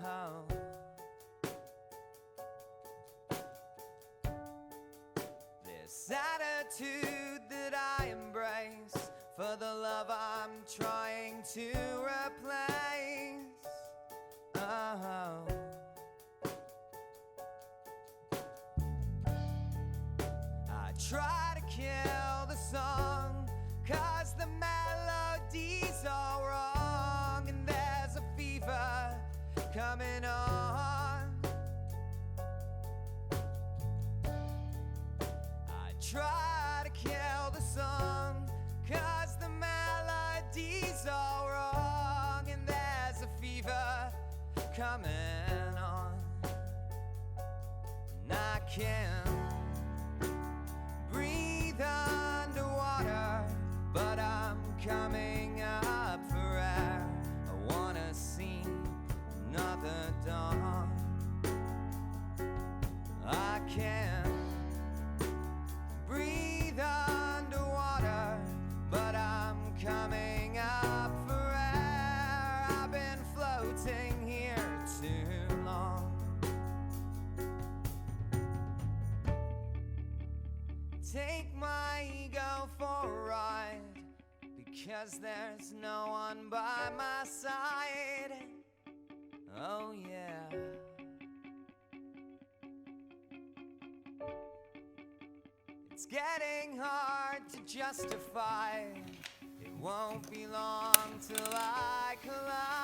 Oh. This attitude that I embrace for the love I'm trying to replace. Oh. I try to kill the song, 'cause the melody's all wrong, and there's a fever coming on. I try to kill the song, 'cause the melody's all wrong, and there's a fever coming on. And I can't breathe underwater, but I'm coming up for air. I wanna see another dawn. I can't breathe underwater, but I'm coming up for air. I've been floating here too long. Take my ego for a ride, because there's no one by my side. Oh yeah. It's getting hard to justify. It won't be long till I collide.